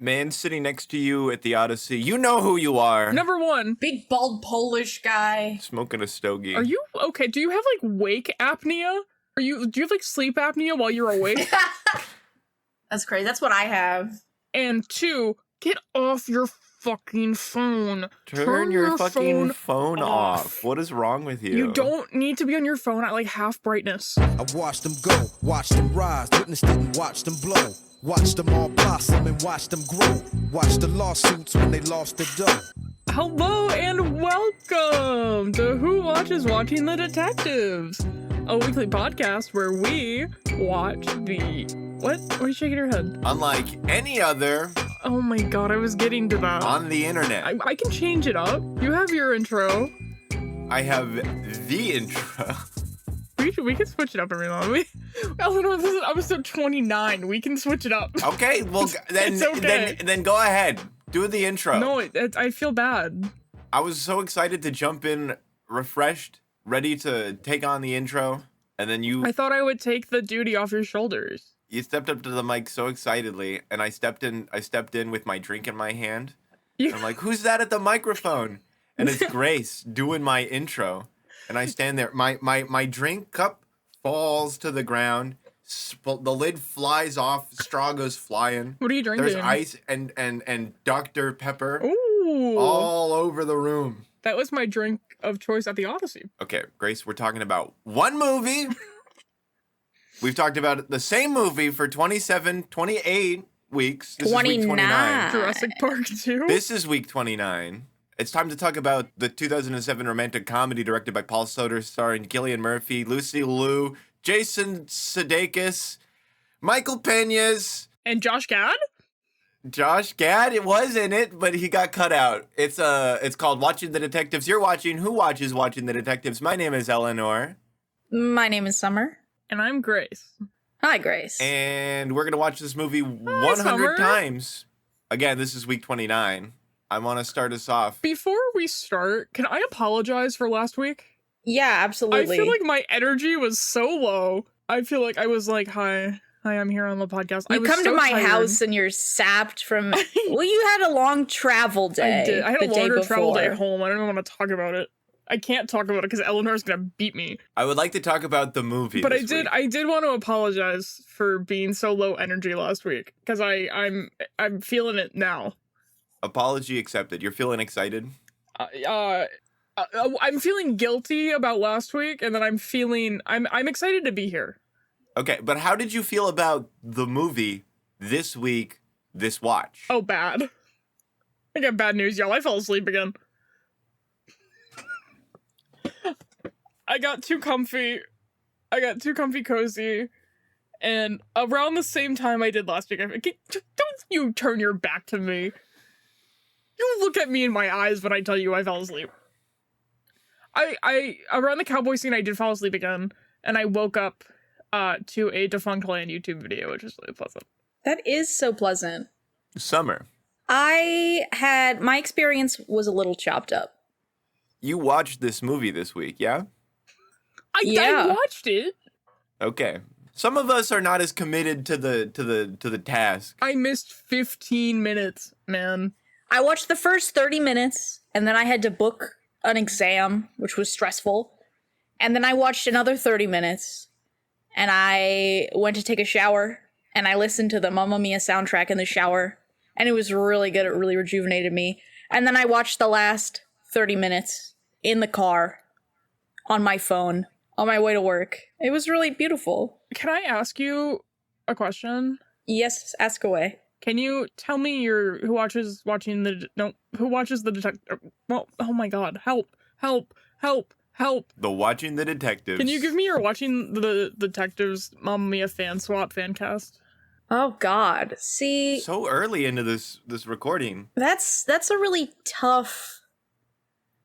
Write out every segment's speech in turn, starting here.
Man sitting next to you at the Odyssey. You know who you are. Number 1. Big bald Polish guy. Smoking a stogie. Are you okay? Do you have like wake apnea? Do you have like sleep apnea while you're awake? That's crazy. That's what I have. And 2, get off your fucking phone. Turn your fucking phone off. What is wrong with you? You don't need to be on your phone at like half brightness. I watched them go, watched them rise, witnessed it and watched them blow. Watched them all blossom and watched them grow. Watched the lawsuits when they lost the dough. Hello and welcome to Who Watches Watching the Detectives, a weekly podcast where we watch the... What? Why are you shaking your head? Unlike any other Oh my god, I was getting to that. on the internet. I can change it up. You have your intro. I have the intro. We can switch it up every now and then. Eleanor, this is episode 29. We can switch it up. Okay, well then, It's okay. then go ahead. Do the intro. No, I feel bad. I was so excited to jump in, refreshed, ready to take on the intro, and then you I thought I would take the duty off your shoulders. stepped up to the mic so excitedly, and I stepped in with my drink in my hand. You- I'm like, who's that at the microphone? And it's Grace doing my intro. And I stand there. My drink cup falls to the ground. The lid flies off. Straw goes flying. What are you drinking? There's ice and Dr. Pepper Ooh. all over the room. That was my drink of choice at the Odyssey. Okay, Grace, we're talking about one movie. We've talked about the same movie for 27, 28 weeks. This is week 29. Jurassic Park 2. This is week 29. It's time to talk about the 2007 romantic comedy directed by Paul Soder, starring Cillian Murphy, Lucy Liu, Jason Sudeikis, Michael Peñas, And Josh Gad? Josh Gad. It was in it, but he got cut out. It's called Watching the Detectives. You're watching Who Watches Watching the Detectives. My name is Eleanor. My name is Summer. And I'm Grace. Hi, Grace. And we're going to watch this movie 100 Summer. times. Again, this is week 29. I want to start us off. Before we start, can I apologize for last week? Yeah, absolutely. I feel like my energy was so low. I feel like I was like, hi, I'm here on the podcast. I you was come so to my tired. house and you're sapped from. Well, you had a long travel day. I did. I had the a day longer travel day before. at home. I don't even want to talk about it. I can't talk about it because Eleanor's gonna beat me. I would like to talk about the movie. But this week. I did want to apologize for being so low energy last week because I'm feeling it now. Apology accepted. You're feeling excited? I'm feeling guilty about last week, and then I'm excited to be here. Okay, but how did you feel about the movie this week, this watch? Oh, bad. I got bad news, y'all. I fell asleep again. I got too comfy cozy, and around the same time I did last week, don't you turn your back to me. You look at me in my eyes when I tell you I fell asleep. I around the cowboy scene, I did fall asleep again, and I woke up to a Defunct Land YouTube video, which is really pleasant. That is so pleasant. Summer. My experience was a little chopped up. You watched this movie this week, yeah? Yeah. I watched it. Okay. Some of us are not as committed to the task. I missed 15 minutes, man. I watched the first 30 minutes, and then I had to book an exam, which was stressful. And then I watched another 30 minutes, and I went to take a shower, and I listened to the Mamma Mia soundtrack in the shower, and it was really good. It really rejuvenated me. And then I watched the last 30 minutes in the car, on my phone, on my way to work. It was really beautiful. Can I ask you a question? Yes, ask away. Can you tell me who watches the detective? Well, oh my god, help. The Watching the Detectives. Can you give me your watching the detectives Mamma Mia fan cast? Oh God. See, So early into this recording. that's a really tough,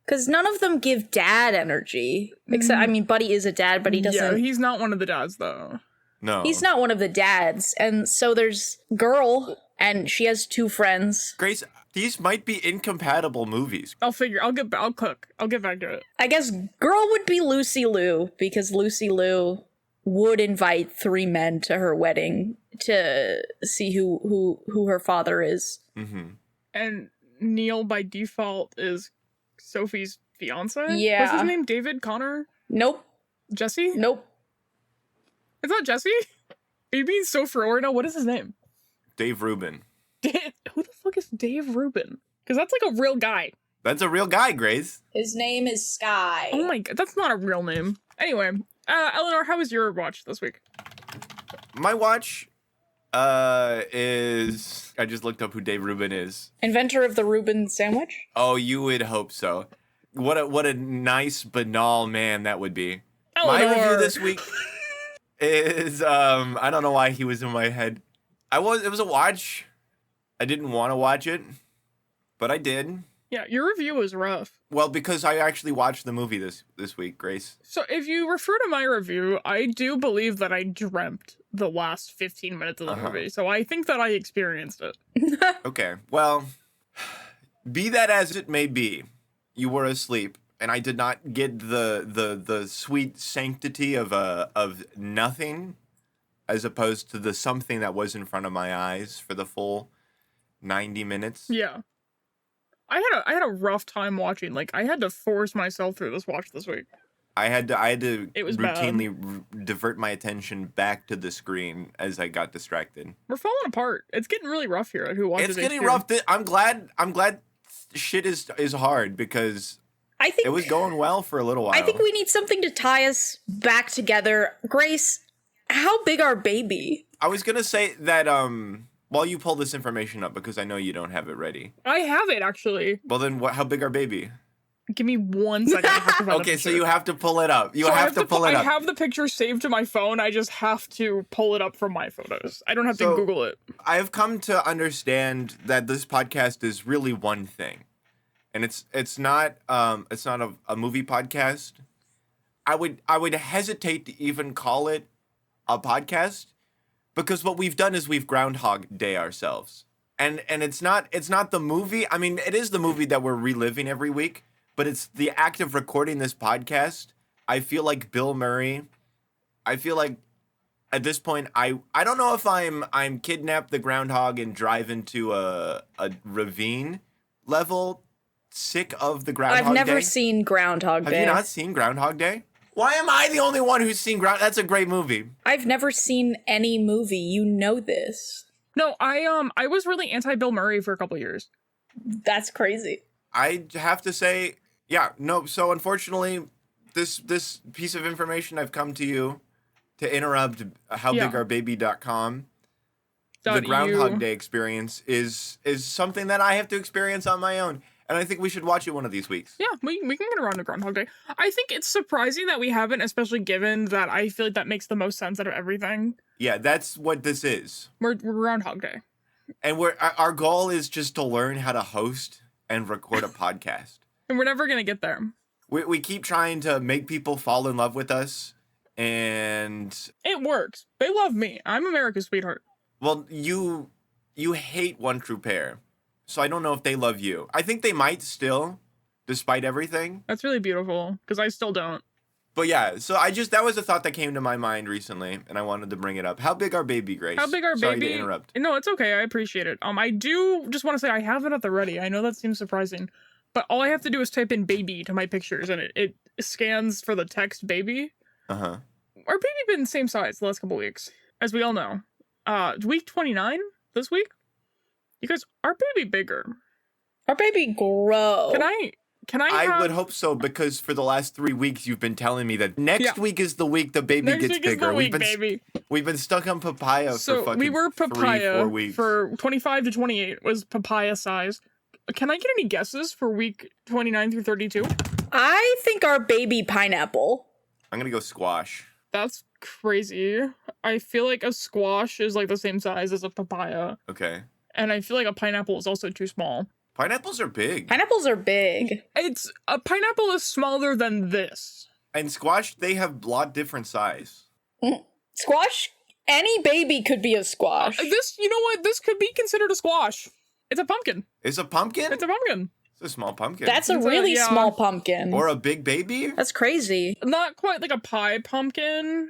because none of them give dad energy. Except, I mean, Buddy is a dad, but he doesn't. Yeah, he's not one of the dads though. No. He's not one of the dads. And so there's Girl, and she has two friends. Grace, these might be incompatible movies. I'll get back to it. I guess Girl would be Lucy Liu, because Lucy Liu would invite three men to her wedding to see who her father is. Mm-hmm. And Neil by default is Sophie's fiance. Yeah. What's his name? David Connor? Nope. Jesse? Nope. It's not Jesse. Baby's so for now. What is his name? Dave Rubin. Who the fuck is Dave Rubin? Because that's like a real guy. That's a real guy, Grace. His name is Sky. Oh my god, that's not a real name. Anyway, Eleanor, how was your watch this week? My watch is... I just looked up who Dave Rubin is. Inventor of the Reuben sandwich? Oh, you would hope so. What a nice, banal man that would be. Eleanor. My review this week is I don't know why he was in my head. It was a watch. I didn't want to watch it, but I did. Yeah, your review was rough. Well, because I actually watched the movie this week, Grace. So if you refer to my review, I do believe that I dreamt the last 15 minutes of the movie. So I think that I experienced it. Okay. Well, be that as it may be, you were asleep, and I did not get the sweet sanctity of nothing, as opposed to the something that was in front of my eyes for the full 90 minutes. Yeah. I had a rough time watching. Like, I had to force myself through this watch this week. I had to It was bad. routinely divert my attention back to the screen as I got distracted. We're falling apart. It's getting really rough here at Who Watches It's getting HQ. rough. I'm glad shit is hard because I think it was going well for a little while. I think we need something to tie us back together. Grace, how big are baby? I was gonna say that while you pull this information up, because I know you don't have it ready. I have it, actually. Well, then how big are baby? Give me 1 second. I have to find the Okay, so picture. you have to pull it up. You So I have to pull it I up. have the picture saved to my phone. I just have to pull it up from my photos. I don't have So- to Google it. I have come to understand that this podcast is really one thing, and it's not a movie podcast. I would hesitate to even call it a podcast because what we've done is we've Groundhog Day ourselves, and it's not the movie. I mean, it is the movie that we're reliving every week, but it's the act of recording this podcast. I feel like Bill Murray. I feel like at this point, I don't know if I'm kidnap the groundhog and drive into a ravine level sick of the Groundhog Day. I've never seen Groundhog Day. Have you not seen Groundhog Day? Why am I the only one who's seen That's a great movie. I've never seen any movie. You know this. No, I was really anti Bill Murray for a couple years. That's crazy. I have to say, yeah, no. So unfortunately, this piece of information I've come to you to interrupt howbigourbaby.com. The Groundhog Day experience is something that I have to experience on my own. And I think we should watch it one of these weeks. Yeah, we can get around to Groundhog Day. I think it's surprising that we haven't, especially given that I feel like that makes the most sense out of everything. Yeah, that's what this is. We're Groundhog Day. And our goal is just to learn how to host and record a podcast. And we're never going to get there. We keep trying to make people fall in love with us. And, It works. They love me. I'm America's sweetheart. well, you hate One True Pair. So I don't know if they love you. I think they might still, despite everything. That's really beautiful, because I still don't. But yeah, so that was a thought that came to my mind recently, and I wanted to bring it up. How big are baby, Grace? How big are Sorry baby? to interrupt. No, it's okay. I appreciate it. I do just want to say I have it at the ready. I know that seems surprising, but all I have to do is type in baby to my pictures, and it scans for the text baby. Uh-huh. Our baby been the same size the last couple weeks, as we all know. Week 29 this week. You guys, our baby bigger. Our baby grow. Can I have... I would hope so, because for the last 3 weeks you've been telling me that next Yeah. week is the week the baby Next gets week bigger. is the week, baby. We've been stuck on papaya So for fucking we were 3-4 weeks. for 25 to 28 was papaya size. Can I get any guesses for week 29 through 32? I think our baby pineapple. I'm gonna go squash. That's crazy. I feel like a squash is like the same size as a papaya. Okay. And I feel like a pineapple is also too small. Pineapples are big. Pineapples are big. A pineapple is smaller than this. And squash, they have a lot different size. Squash, any baby could be a squash. This, you know what? This could be considered a squash. It's a pumpkin. Is a pumpkin? It's a pumpkin. It's a small pumpkin. That's a It's a- really yeah. small pumpkin. Or a big baby? That's crazy. Not quite like a pie pumpkin.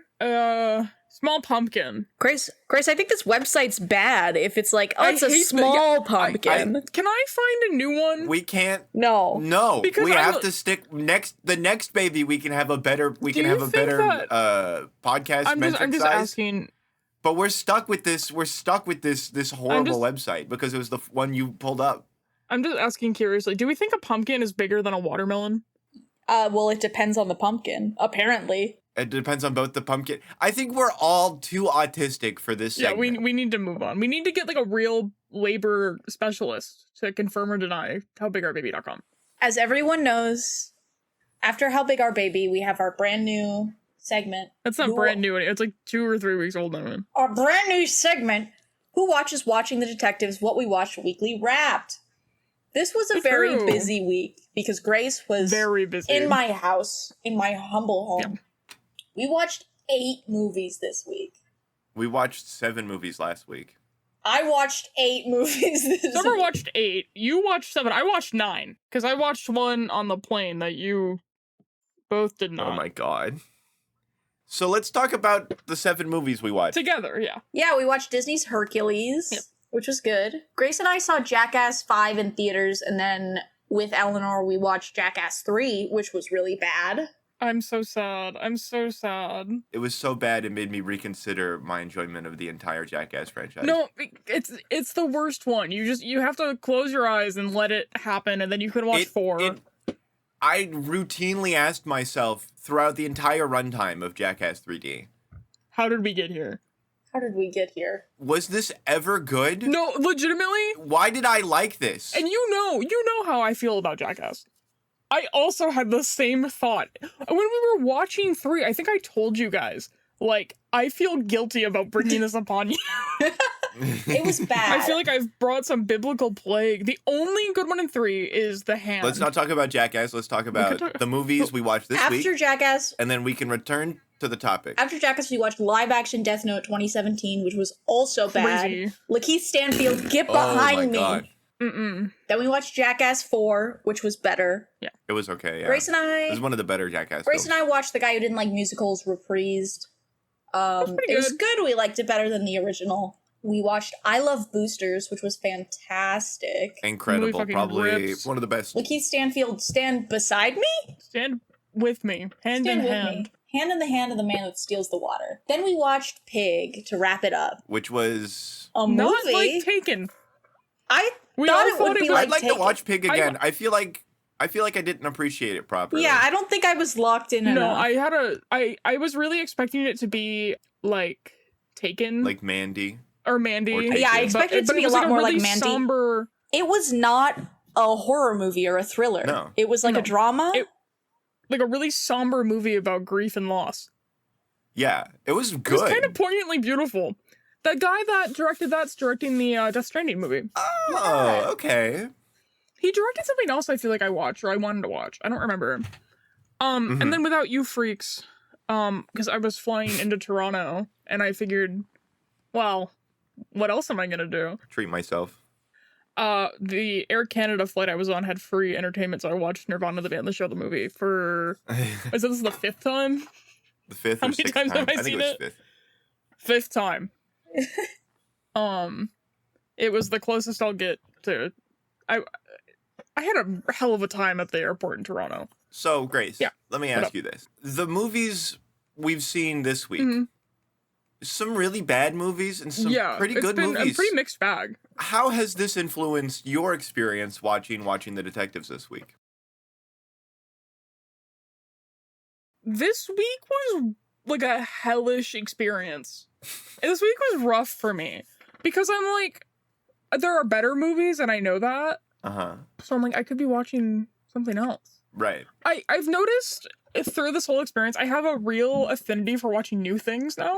Small Pumpkin. Grace, I think this website's bad if it's like, oh, I it's a hate the- small yeah, pumpkin. Can I find a new one? We can't. No. No, Because we I have lo- to stick the next baby. We can have a better. We Do can you have a think better that- podcast I'm metric just size. asking. But we're stuck with this. We're stuck with this horrible website because it was the one you pulled up. I'm just asking curiously. Do we think a pumpkin is bigger than a watermelon? Well, it depends on the pumpkin, apparently. It depends on both the pumpkin. I think we're all too autistic for this Yeah, segment. we need to move on. We need to get like a real labor specialist to confirm or deny howbigourbaby.com. As everyone knows, after How Big Our Baby, we have our brand new segment. That's not Who- brand new. It's like 2 or 3 weeks old now. Our brand new segment, Who Watches Watching the Detectives, What We Watched Weekly Wrapped. This was a very True. busy week because Grace was Very busy. in my house, in my humble home. Yep. We watched 8 movies this week. We watched 7 movies last week. I watched 8 movies this Summer week. watched 8. You watched 7. I watched 9 because I watched one on the plane that you both did not. Oh my god. So let's talk about the 7 movies we watched. Together, yeah. Yeah, we watched Disney's Hercules, Yep. which was good. Grace and I saw Jackass 5 in theaters, and then with Eleanor, we watched Jackass 3, which was really bad. I'm so sad. I'm so sad. It was so bad it made me reconsider my enjoyment of the entire Jackass franchise. No, it's the worst one. You have to close your eyes and let it happen, and then you can watch 4. I routinely asked myself throughout the entire runtime of Jackass 3D, How did we get here? How did we get here? was this ever good? No, legitimately. Why did I like this? And you know how I feel about Jackass. I also had the same thought. When we were watching 3, I think I told you guys, like, I feel guilty about bringing this upon you. It was bad. I feel like I've brought some biblical plague. The only good one in 3 is The Hand. Let's not talk about Jackass. Let's talk about talk- the movies we watched this After week, Jackass, and then we can return to the topic. we watched live action Death Note 2017, which was also bad. Crazy. Lakeith Stanfield, get Oh my behind me. god, Mm-mm. Then we watched Jackass 4, which was better. it was okay. Yeah, Grace and it was I, one of the better Jackass. Grace films. and I watched The Guy Who Didn't Like Musicals reprised. pretty It was good. good. We liked it better than the original. We watched I Love Boosters, which was fantastic. Incredible, Movie fucking probably rips. one of the best. Lakeith Stanfield, stand beside me? Stand with me, hand Stand in with hand. me. Hand in the hand of the man that steals the water. Then we watched Pig to wrap it up. Which was. A movie. Not like Taken. I We thought all it would thought it be was- I'd like to Taken. watch Pig again. I feel like I didn't appreciate it properly. Yeah, I don't think I was locked in No, enough. I was really expecting it to be like Taken, like Mandy. or Mandy. or Taken. Yeah, I But- expected it to but be a was lot more really like Mandy. somber. It was not a horror movie or a thriller. No. It was like No. a drama. Like a really somber movie about grief and loss. Yeah, it was It was good. kind of poignantly beautiful. That guy that directed that's directing the Death Stranding movie. Oh, okay. He directed something else I feel like I watched or I wanted to watch. I don't remember. Mhm. And then Without You Freaks, because I was flying into Toronto and I figured, well, what else am I gonna do? Treat myself. The Air Canada flight I was on had free entertainment, so I watched Nirvana the band, the show, the movie for. Is this the 5th time? The 5th How or many 6th times time. have I think seen it was it? 5th. 5th time. It was the closest I'll get to. I had a hell of a time at the airport in Toronto. So, Grace, Yeah. let me What ask up? you this. The movies we've seen this week, Mhm. some really bad movies and some Yeah, pretty it's good been movies. a pretty mixed bag. How has this influenced your experience watching The Detectives this week? This week was like a hellish experience. This week was rough for me because I'm like, there are better movies and I know that. Uh-huh. So I'm like, I could be watching something else. Right. I've noticed through this whole experience, I have a real affinity for watching new things now.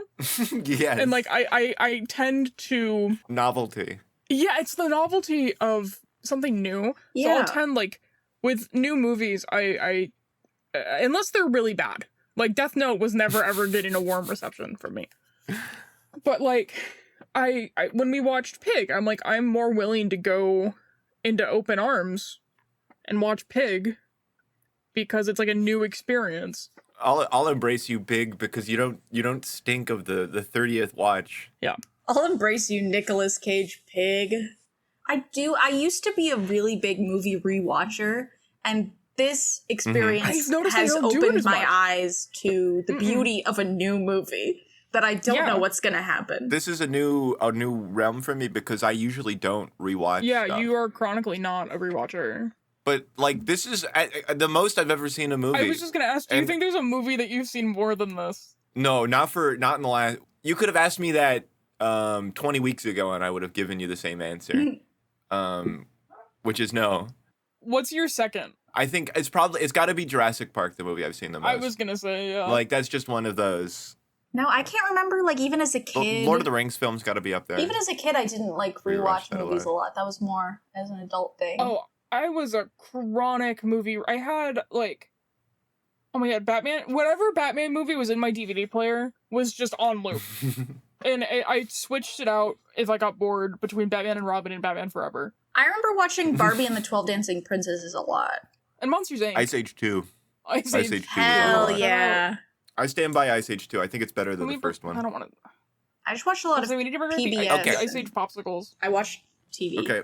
Yes. And like, I tend to, Novelty. yeah, it's the novelty of something new. So Yeah. I'll tend like, with new movies, I unless they're really bad. Like Death Note was never ever getting a warm reception from me. But like, I when we watched Pig, I'm like, I'm more willing to go into open arms and watch Pig because it's like a new experience. I'll embrace you big because you don't stink of the 30th watch. I'll embrace you, Nicolas Cage pig. I used to be a really big movie rewatcher, and this experience I've noticed I has don't do it opened as my much. eyes to the beauty of a new movie that I don't Yeah. know what's gonna happen. This is a new realm for me because I usually don't rewatch. Yeah, stuff. you are chronically not a rewatcher. But like this is the most I've ever seen a movie. I was just gonna ask, do you And- think there's a movie that you've seen more than this? No, not in the last. You could have asked me that 20 weeks ago, and I would have given you the same answer. Which is no. What's your second? I think it's got to be Jurassic Park, the movie I've seen the most. I was gonna say, yeah. like that's just one of those. No, I can't remember, like, even as a kid. Lord of the Rings films got to be up there. Even as a kid, I didn't, like, Rewatch rewatch that a movies a lot. lot. That was more as an adult thing. Oh, I was a chronic movie. I had like, oh my god, Batman. Whatever Batman movie was in my DVD player was just on loop, and I switched it out if I got bored between Batman and Robin and Batman Forever I remember watching Barbie and the 12 Dancing Princesses a lot. and Monsters Inc. Ice Age 2. Ice Ice Age. Age 2. Hell was yeah. I stand by Ice Age 2. I think it's better Can than we the first I one. don't want to. I just watched a lot of We need to bring back PBS. the Okay. Ice Age popsicles. I watched TV. Okay,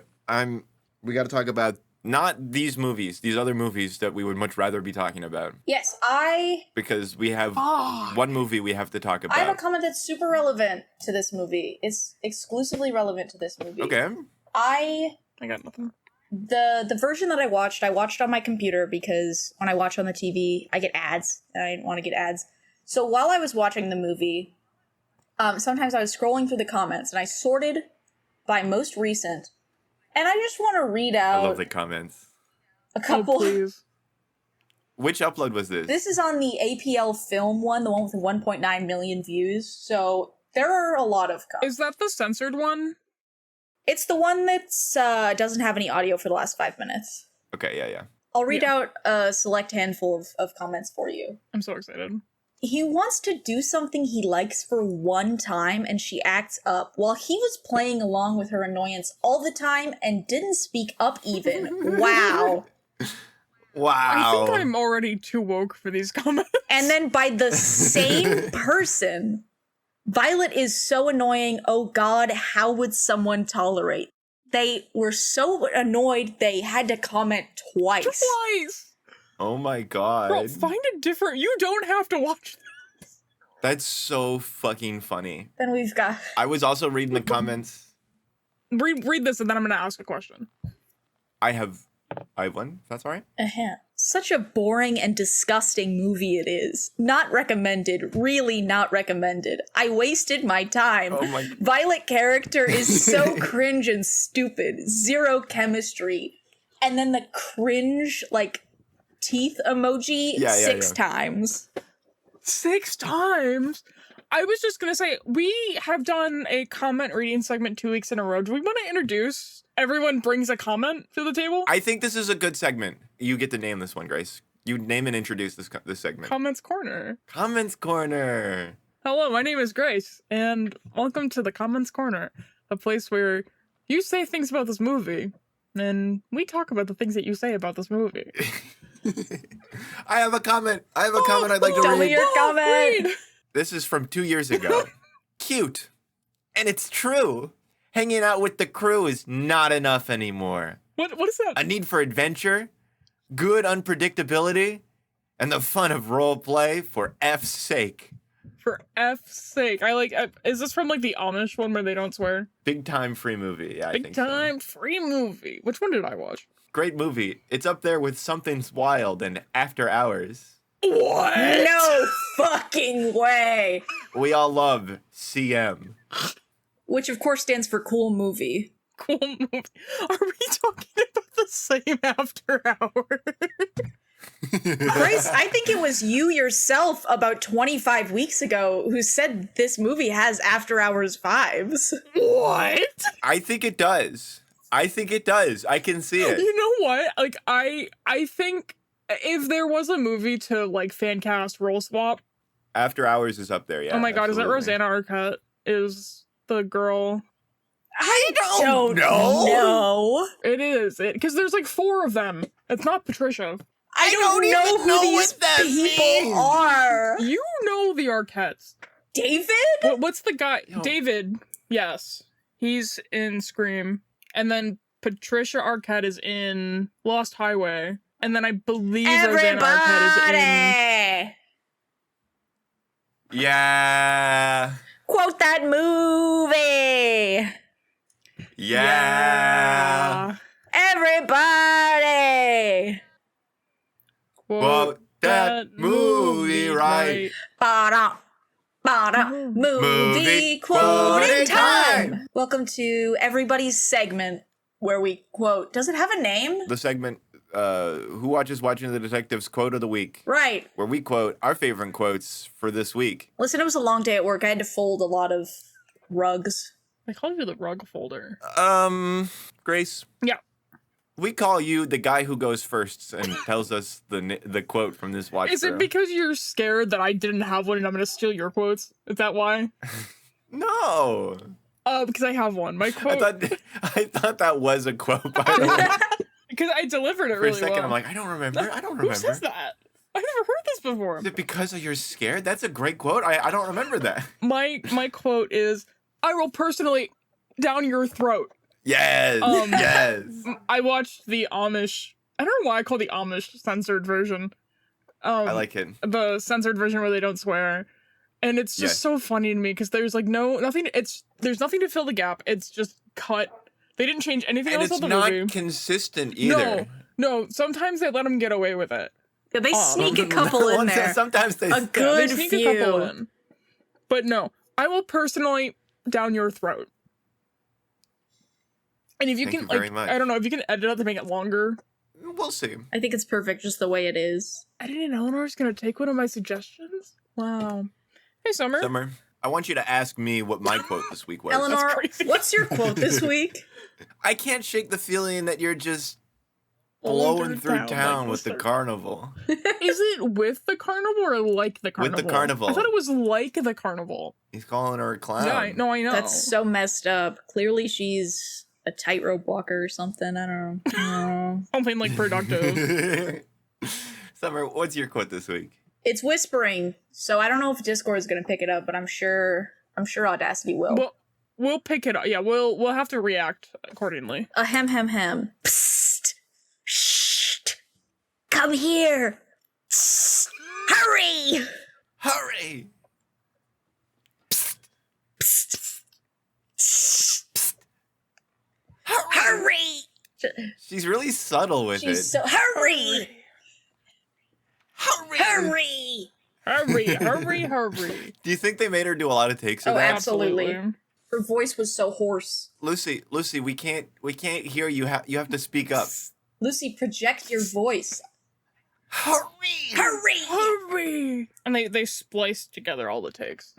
we got to talk about not these movies, these other movies that we would much rather be talking about Yes, I because we have Ah, one movie we have to talk about. have a comment that's super relevant to this movie. It's exclusively relevant to this movie. Okay. I got nothing. the version that I watched on my computer because when I watch on the TV, I get ads, and I didn't want to get ads. So while I was watching the movie, sometimes I was scrolling through the comments and I sorted by most recent, and I just want to read I out love the comments. a couple. Oh, please. Which upload was this? This is on the APL film one, the one with 1.9 million views. So there are a lot of comments. Is that the censored one? It's the one that's doesn't have any audio for the last 5 minutes. Okay, yeah. I'll read Yeah. out a select handful of comments for you. I'm so excited. He wants to do something he likes for one time and she acts up while he was playing along with her annoyance all the time and didn't speak up even. Wow. Wow. I think I'm already too woke for these comments. And then by the same person, Violet is so annoying. Oh God, how would someone tolerate? They were so annoyed they had to comment twice. Twice. Oh my god. Bro, find a different. You don't have to watch. That's so fucking funny. Then we've got I was also reading the comments. Read this, and then I'm gonna ask a question. I have one. If that's all right. such a boring and disgusting movie it is. Not recommended. Really not recommended. I wasted my time. Oh my. Violet character is so cringe and stupid. Zero chemistry. And then the cringe, like, teeth emoji Yeah, 6 times. 6 times? I was just gonna say, we have done a comment reading segment 2 weeks in a row. Do we want to introduce everyone brings a comment to the table? I think this is a good segment. You get to name this one, Grace. You name and introduce this segment. Comments Corner. Comments Corner. Hello, my name is Grace, and welcome to the Comments Corner, a place where you say things about this movie, and we talk about the things that you say about this movie. I have a comment. I'd like to Tell me read. your comment. Read. This is from 2 years ago. Cute. And it's true. Hanging out with the crew is not enough anymore. What is that? A need for adventure, good unpredictability, and the fun of role play for F's sake. For F's sake. I like, is this from like the Amish one where they don't swear? Big time free movie. Yeah, I Big think so. time free movie. Which one did I watch? Great movie. It's up there with Something's Wild and After Hours. What? No fucking way. We all love CM. Which of course stands for cool movie. Cool movie. Are we talking about the same After Hours? Grace, I think it was you yourself about 25 weeks ago who said this movie has After Hours vibes. What? I think it does. I can see it. You know what? Like, I think if there was a movie to like fan cast role swap, After Hours is up there, yeah. oh my god, is that absolutely. Rosanna Arquette? Is the girl? I don't know. know. It is. Because there's like 4 of them. It's not Patricia. I don't even know who know these what that people means. are. You know the Arquettes. David? What's the guy? Yo. David. Yes. He's in Scream. And then Patricia Arquette is in Lost Highway. And then I believe Rosanna Arquette is in... Everybody! Yeah. Quote that movie! Yeah. Everybody! Quote that movie right. Ba-da, ba-da, movie quoting time! Welcome to everybody's segment where we quote. Does it have a name? The segment, Who Watches Watching the Detectives Quote of the Week, Right. where we quote our favorite quotes for this week. Listen, it was a long day at work. I had to fold a lot of rugs. I call you the rug folder. Grace. Yeah. We call you the guy who goes first and tells us the quote from this watch. Is it because you're scared that I didn't have one and I'm going to steal your quotes? Is that why? No. Because I have one. My quote... I thought that was a quote, by the way. Because I delivered it For really a second, well. I'm like, I don't remember. Who says that? I've never heard this before. Is it because you're scared? That's a great quote. I don't remember that. My quote is, I will personally down your throat. Yes. Um, yes. I watched the Amish... I don't know why I call the Amish censored version. I like it. The censored version where they don't swear. And it's just Yes. so funny to me because there's like there's nothing to fill the gap. It's just cut. They didn't change anything And else it's about the not movie. consistent either. No, sometimes they let them get away with it. Yeah, they Oh. sneak a couple in there. Sometimes they A good They sneak few. a couple in. But no, I will personally down your throat. And if you Thank can, you very like, much. I don't know, if you can edit it to make it longer. We'll see. I think it's perfect just the way it is. I didn't know Eleanor's gonna take one of my suggestions. Wow. Hey, Summer. Summer, I want you to ask me what my quote this week was. Eleanor, crazy. what's your quote this week? I can't shake the feeling that you're just Blowing blowing through like town with this the thing. carnival. Is it with the carnival or like the With carnival? the carnival. I thought it was like the carnival. He's calling her a clown. Yeah, I know. That's so messed up. Clearly she's a tightrope walker or something. I don't know. Something like productive. Summer, what's your quote this week? It's whispering, so I don't know if Discord is going to pick it up, but I'm sure Audacity will. Well, we'll pick it up. Yeah, we'll have to react accordingly. Ahem hem hem. Psst. Shh. Come here. Psst. Hurry. Hurry! Psst. Hurry. She's really subtle with She's it. so hurry. Hurry! Hurry. Hurry. Do you think they made her do a lot of takes of Oh, that? absolutely. Her voice was so hoarse. Lucy, we can't hear you. You have to speak up. Lucy, project your voice. Hurry! Hurry. And they spliced together all the takes.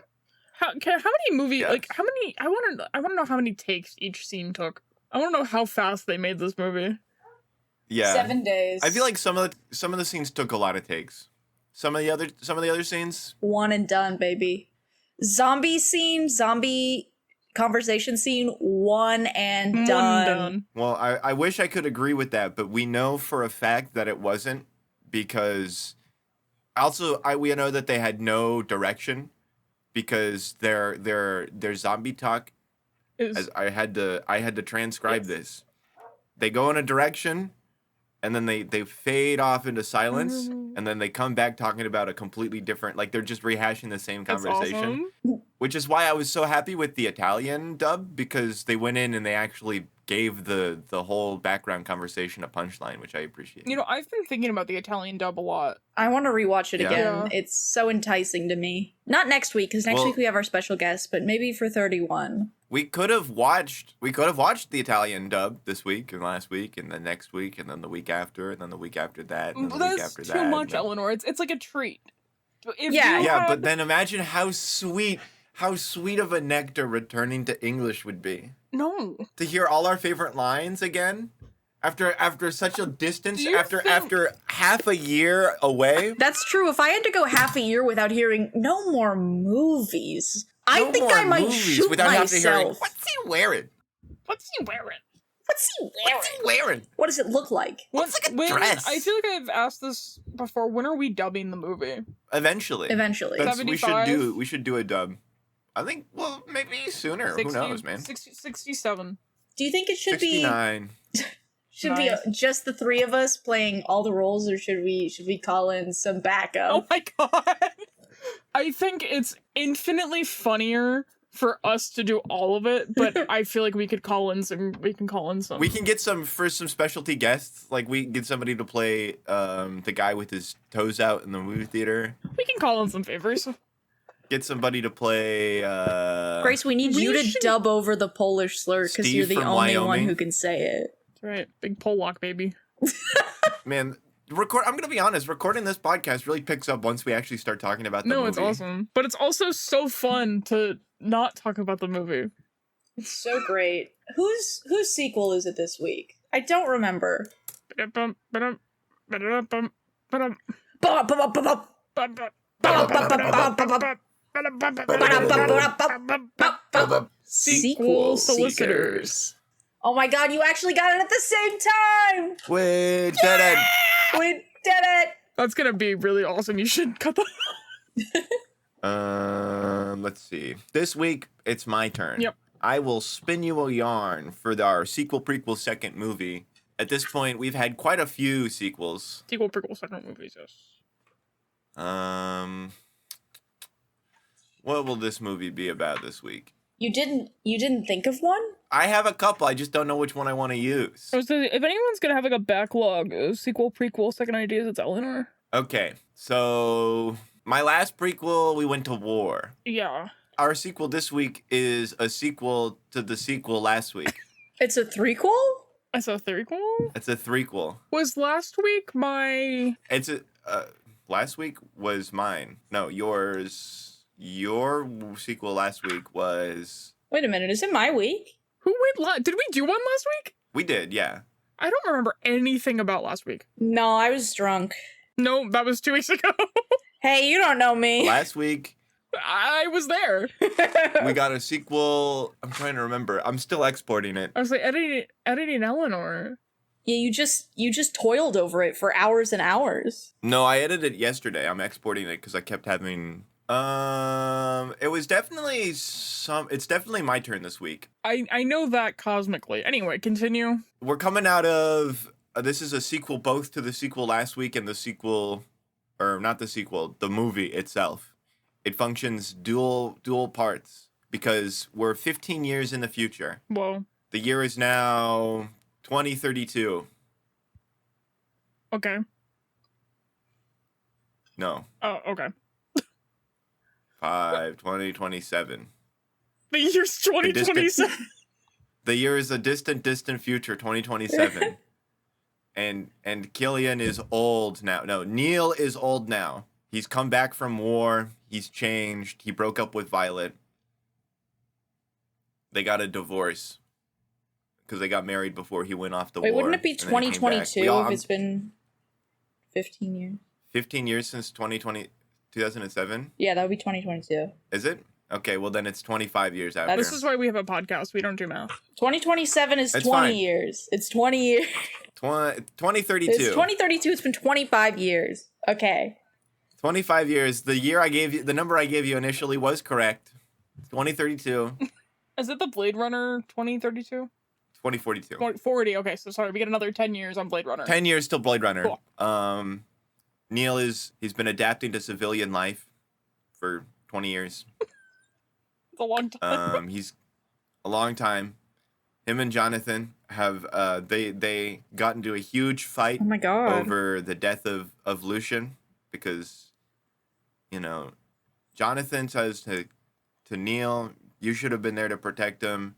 How many movies? Yes. Like how many? I want to know how many takes each scene took. I want to know how fast they made this movie. Yeah. 7 days. I feel like some of the scenes took a lot of takes. Some of the other scenes. One and done, baby. Zombie conversation scene, one and done. Well, I wish I could agree with that, but we know for a fact that it wasn't because also we know that they had no direction because their zombie talk. As I had to transcribe this. They go in a direction, and then they fade off into silence, and then they come back talking about a completely different. Like they're just rehashing the same That's conversation. awesome. Which is why I was so happy with the Italian dub because they went in and they actually gave the whole background conversation a punchline, which I appreciate. You know, I've been thinking about the Italian dub a lot. I want to rewatch it Yeah. again. Yeah. It's so enticing to me. Not next week, because next Well- week we have our special guest, but maybe for 31. We could have watched the Italian dub this week and last week and then next week and then the week after and then the week after that and then the week That's after too that. much, and then- Eleanor. It's like a treat. If Yeah. you Yeah, had- but then imagine how sweet of a nectar returning to English would be. no. To hear all our favorite lines again after such a distance, Do you after think- half a year away. That's true. If I had to go half a year without hearing no more movies, I No think more I might movies shoot without having to hearing, myself. what's he wearing? What's he wearing? What's he wearing? What's he wearing? What does it look like? Looks like a dress. I feel like I've asked this before. When are we dubbing the movie? Eventually. Eventually. We 75? should do a dub. I think, well, maybe sooner. 60, Who knows, man? 67. Do you think it should 69. be Nice. just the three of us playing all the roles, or should we call in some backup? Oh my god. I think it's infinitely funnier for us to do all of it, but I feel like we can call in some. We can get some specialty guests. Like, we get somebody to play the guy with his toes out in the movie theater. We can call in some favors. Get somebody to play Grace, we need We you to should- dub over the Polish slur because Steve you're the from only one Wyoming. who can say it. That's right. Big pole walk, baby. man. I'm gonna be honest. Recording this podcast really picks up once we actually start talking about the No, movie. it's awesome. But it's also so fun to not talk about the movie. It's so great. Whose sequel is it this week? I don't remember. Ba-dum, ba-dum, ba-dum, ba-dum, Bum, bum, bum, bum, bum. ba-dum, Bum, bum, bum, bum, bum, bum. Sequel solicitors. Oh my god, you actually got it at the same time! We did it. We did it! That's gonna be really awesome. You should cut that. Let's see. This week it's my turn. Yep. I will spin you a yarn for our sequel, prequel, second movie. At this point, we've had quite a few sequels. Sequel, prequel, second movies, yes. What will this movie be about this week? You didn't think of one? I have a couple. I just don't know which one I want to use. So if anyone's gonna have like a backlog, sequel, prequel, second ideas, it's Eleanor. Okay, so my last prequel, we went to war. Yeah. Our sequel this week is a sequel to the sequel last week. It's a threequel? That's a threequel? It's a threequel. Was last week my... It's a last week was mine. No, yours. Your sequel last week was. Wait a minute, is it my week? Did we do one last week? We did, yeah. I don't remember anything about last week. No, I was drunk. No, that was 2 weeks ago. Hey, you don't know me. Last week I was there. we got a sequel. I'm trying to remember. I'm still exporting it. I was like editing Eleanor. Yeah, you just toiled over it for hours and hours. No, I edited it yesterday. I'm exporting it because I kept having. It was definitely It's definitely my turn this week. I know that cosmically. Anyway, continue. We're coming out of. This is a sequel both to the sequel last week and the sequel, or not the sequel, the movie itself. It functions dual parts because we're 15 years in the future. Whoa. The year is now 2032. Okay. No, Oh, okay. 2027. The year's 2027. The year is a distant future, 2027. And Killian is old now. No, Neil is old now. He's come back from war. He's changed. He broke up with Violet. They got a divorce because they got married before he went off the Wait, war. wouldn't it be and then he came back. 2022 if it's been 15 years? 15 years since 2007? Yeah, that would be 2022. Is it? Okay, well then it's 25 years after. This is why we have a podcast. We don't do math. 2027 is That's 20 fine. years. It's 20 years. 2032. It's 2032. It's been 25 years. Okay. 25 years. The number I gave you initially was correct. 2032. Is it the Blade Runner 2032? 2042. 40. Okay, so sorry. We get another 10 years on Blade Runner. 10 years till Blade Runner. Cool. Neil he's been adapting to civilian life for 20 years. It's a long time. He's a long time. Him and Jonathan have they got into a huge fight Oh my god. over the death of Lucian because, you know, Jonathan says to Neil, you should have been there to protect him.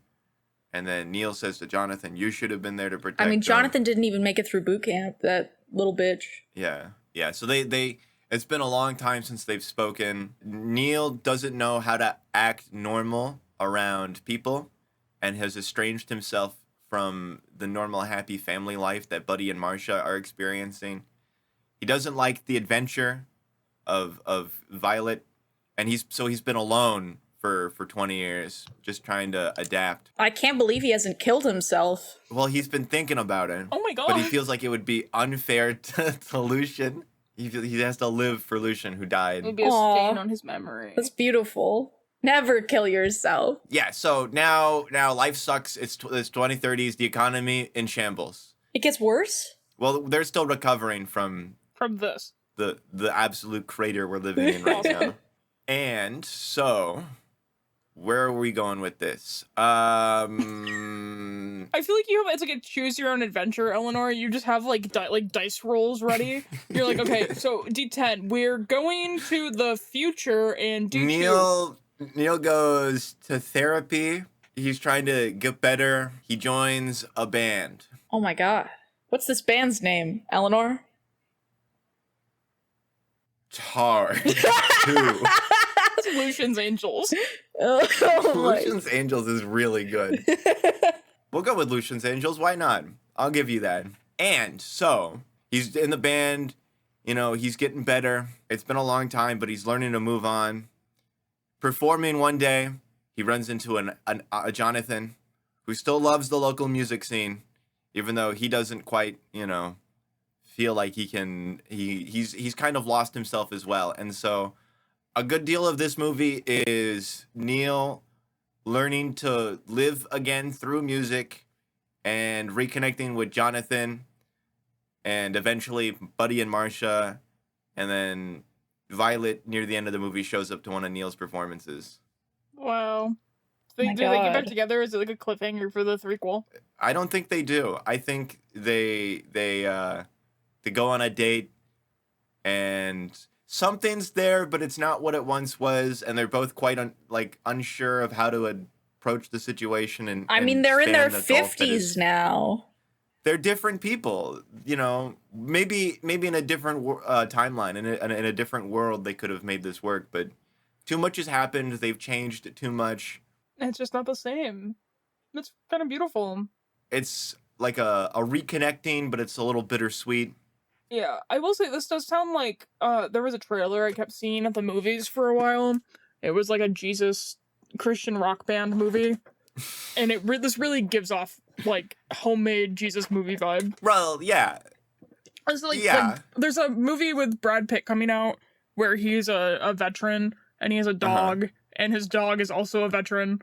And then Neil says to Jonathan, you should have been there to protect him. I mean, Jonathan didn't even make it through boot camp, that little bitch. Yeah. Yeah. So they it's been a long time since they've spoken. Neil doesn't know how to act normal around people and has estranged himself from the normal happy family life that Buddy and Marcia are experiencing. He doesn't like the adventure of Violet, and he's been alone for 20 years, just trying to adapt. I can't believe he hasn't killed himself. Well, he's been thinking about it. Oh my god. But he feels like it would be unfair to Lucian. He has to live for Lucian, who died. It would be a Aw. stain on his memory. That's beautiful. Never kill yourself. Yeah, so now life sucks. It's 2030s, the economy in shambles. It gets worse? Well, they're still recovering from this. the absolute crater we're living in right now. And so, where are we going with this? I feel like it's like a choose your own adventure, Eleanor. You just have like dice rolls ready. You're like, okay, so D10. We're going to the future and D2. Neil goes to therapy. He's trying to get better. He joins a band. Oh my god. What's this band's name, Eleanor? Tar 2. It's Lucian's Angels. Oh my. Lucian's Angels is really good. We'll go with Lucian's Angels. Why not? I'll give you that. And so he's in the band. He's getting better. It's been a long time, but he's learning to move on. Performing one day, he runs into a Jonathan who still loves the local music scene, even though he doesn't quite, feel like he can. He's kind of lost himself as well. And so a good deal of this movie is Neil learning to live again through music and reconnecting with Jonathan and eventually Buddy and Marcia, and then Violet near the end of the movie shows up to one of Neil's performances. Wow. Do My they get back God. together? Is it like a cliffhanger for the threequel? I don't think they do. I think they go on a date and something's there, but it's not what it once was, and they're both quite unsure of how to approach the situation. And I mean, they're in their stand the gulf that 50s is- now. They're different people, maybe in a different timeline, in a different world, they could have made this work, but too much has happened. They've changed too much. It's just not the same. It's kind of beautiful. It's like a reconnecting, but it's a little bittersweet. Yeah, I will say this does sound like there was a trailer I kept seeing at the movies for a while. It was like a Jesus Christian rock band movie, and this really gives off like homemade Jesus movie vibe. Well, yeah. It's like, Yeah. there's a movie with Brad Pitt coming out where he's a veteran and he has a dog, and his dog is also a veteran.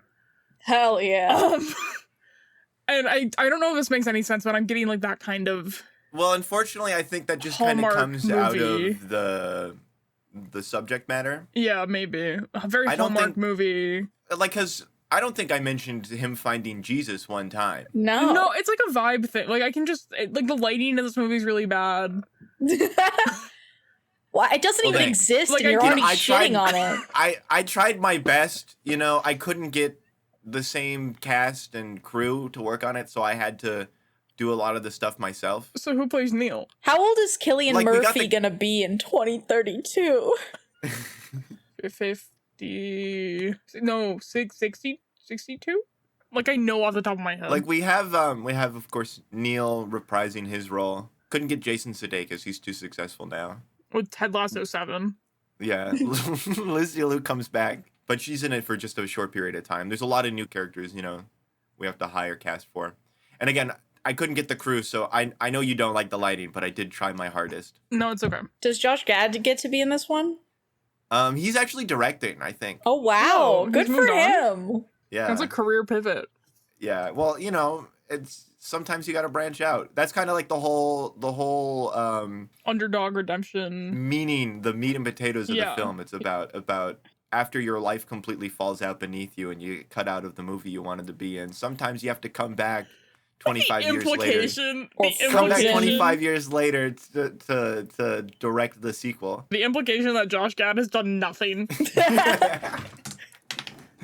Hell yeah. And I don't know if this makes any sense, but I'm getting like that kind of. Well, unfortunately, I think that just kind of Hallmark comes out movie. of the subject matter. Yeah, maybe. A very I don't Hallmark think- movie. Because I don't think I mentioned him finding Jesus one time. No. No, it's like a vibe thing. Like, I can just. Like, the lighting in this movie is really bad. Well, it doesn't Well, even thanks. exist, Like, and you're I- already I shitting tried- on it. I tried my best. I couldn't get the same cast and crew to work on it, so I had to do a lot of the stuff myself. So, who plays Neil? How old is Killian Like, we got Murphy the- gonna be in 2032? 50. No, 62? Like, I know off the top of my head. Like we have of course Neil reprising his role. Couldn't get Jason Sudeikis; he's too successful now. with Ted Lasso 7. Yeah, Lucy Liu comes back, but she's in it for just a short period of time. There's a lot of new characters, we have to hire cast for. And again, I couldn't get the crew, so I know you don't like the lighting, but I did try my hardest. No, it's okay. Does Josh Gad get to be in this one? He's actually directing, I think. Oh wow, Oh, good he's for moved on. him. Yeah, Sounds like career pivot. yeah. Well, it's sometimes you got to branch out. That's kind of like the whole Underdog redemption. meaning, the meat and potatoes of Yeah. the film. It's about after your life completely falls out beneath you and you get cut out of the movie you wanted to be in. Sometimes you have to come back 25 years later. Implication. Or The Come back Implication. 25 years later to direct the sequel. The implication that Josh Gad has done nothing.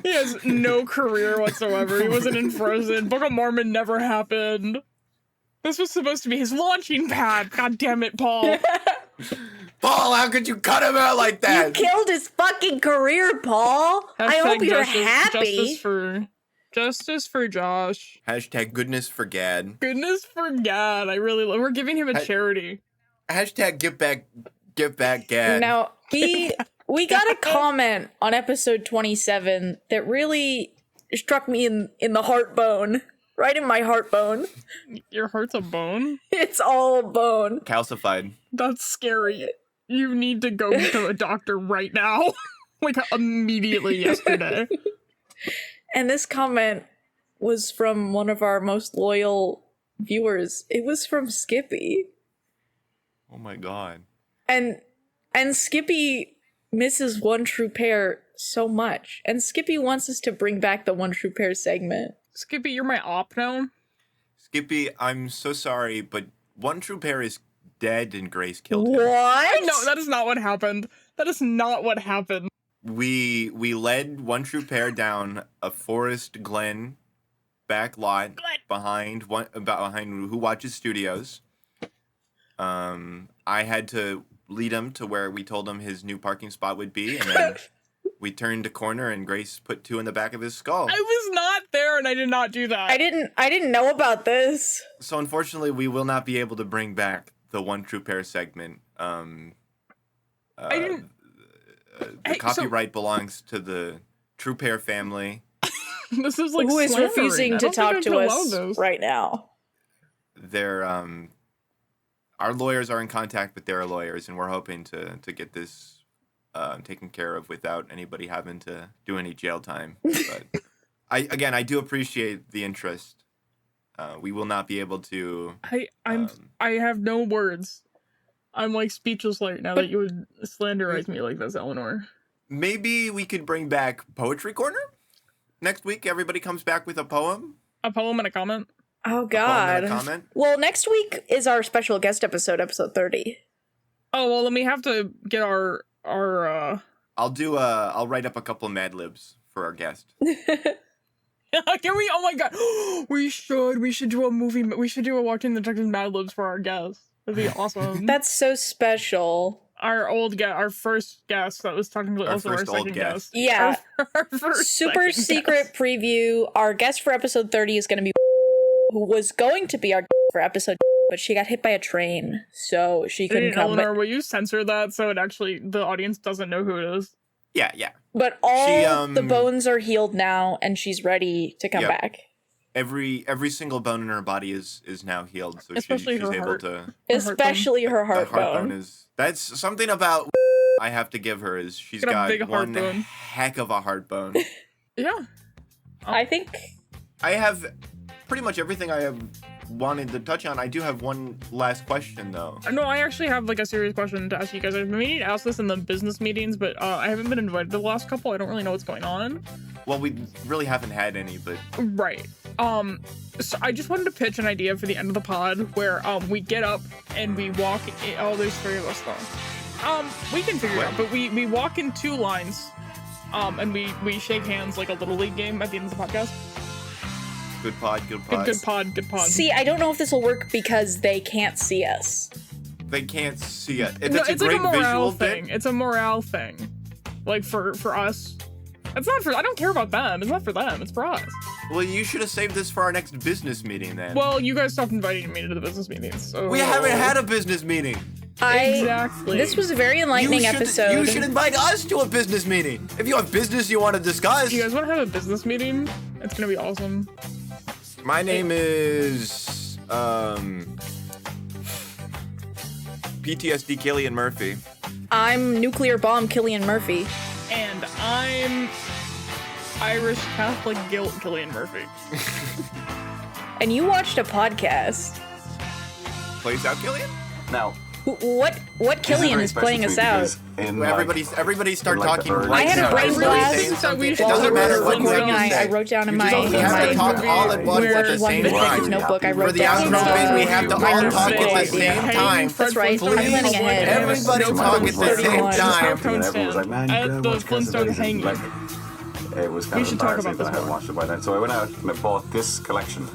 He has no career whatsoever. He wasn't in Frozen. Book of Mormon never happened. This was supposed to be his launching pad. God damn it, Paul. Paul, how could you cut him out like You that? killed his fucking career, Paul. I hope Hashtag you're justice- happy. Justice for Josh. Hashtag goodness for Gad. Goodness for God. We're giving him a Hey. charity. Hashtag get back Gad. No, he We got a comment on episode 27 that really struck me in the heart bone. Right in my heart bone. Your heart's a bone? It's all bone. Calcified. That's scary. You need to go to a doctor right now. Like, immediately yesterday. And this comment was from one of our most loyal viewers. It was from Skippy. Oh my god. And Skippy misses One True Pair so much. And Skippy wants us to bring back the One True Pair segment. Skippy, you're my op now? Skippy, I'm so sorry, but One True Pair is dead and Grace killed him. What? No, that is not what happened. That is not what happened. We led One True Pair down a Forest Glen back lot behind Who Watches Studios. I had to lead him to where we told him his new parking spot would be, and then we turned a corner and Grace put 2 in the back of his skull. I was not there and I did not do that. I didn't know about this. So unfortunately, we will not be able to bring back the One True Pair segment. The copyright belongs to the True Pair family. This is like Who is slandering. refusing I to don't think I talk can to allow us this. right now? They're our lawyers are in contact with their lawyers, and we're hoping to get this taken care of without anybody having to do any jail time. But I do appreciate the interest. We will not be able to. I have no words. I'm like speechless right now that you would slanderize me like this, Eleanor. Maybe we could bring back Poetry Corner next week. Everybody comes back with a poem. A poem and a comment. Oh A poem and God. a comment. Well, next week is our special guest episode 30. Oh well, then we have to get our I'll write up a couple of Mad Libs for our guest. Can we? Oh my god, we should do a movie. We should do a Watching the Texas Mad Libs for our guest. That'd be awesome. That's so special. Our first guest that was technically Our also our first old second guest. guest. Yeah. Our first Super second secret guest. preview. Our guest for episode 30 is going to be who was going to be our guest for episode, but she got hit by a train, so she couldn't come. Eleanor, will you censor that so it actually the audience doesn't know who it is? Yeah. But all She, the bones are healed now, and she's ready to come Yep. back. Every single bone in her body is now healed, so Especially she's her able heart. to. heart Especially her The heart heart bone. bone is that's something about I have to give her is she's Got a got big heart one bone. heck of a heart bone. Yeah. I think I have pretty much everything I have wanted to touch on. I do have one last question though. No, I actually have like a serious question to ask you guys. I've been meaning to ask this in the business meetings, but I haven't been invited to the last couple. I don't really know what's going on. Well, we really haven't had any, but Right. So I just wanted to pitch an idea for the end of the pod where we get up and we walk. Oh, there's 3 of us though. We can figure it out, but we walk in 2 lines. And we shake hands like a little league game at the end of the podcast. good pod. Good pod. see, I don't know if this will work because they can't see us. They can't see it. If No, it's a great like a morale visual thing. bit, It's a morale thing. Like for us. It's not for. I don't care about them. It's not for them. It's for us. well, you should have saved this for our next business meeting then. Well, you guys stopped inviting me to the business meetings. So we haven't had a business meeting. Exactly. This was a very enlightening episode. You should invite us to a business meeting. If you have business you want to discuss. You guys want to have a business meeting? It's gonna be awesome. My name is PTSD Killian Murphy. I'm Nuclear Bomb Killian Murphy. And I'm Irish Catholic Guilt Killian Murphy. And you watched a podcast. Plays out Killian? Now, What Killian is playing us out? Everybody start like talking the right I had a now. brain Everybody blast saying something. It while doesn't we matter were what you have recording, to say. I wrote down in You my just have to talk all at once at the one same detective time. notebook. I For wrote the down outro phase, we have to my all new talk at the story. same time. That's right. I'm planning ahead. Everybody talk at the same time. At the Flintstone hanging. It was kind We of should talk about embarrassing that this I hadn't more. watched it by then. So I went out and I bought this collection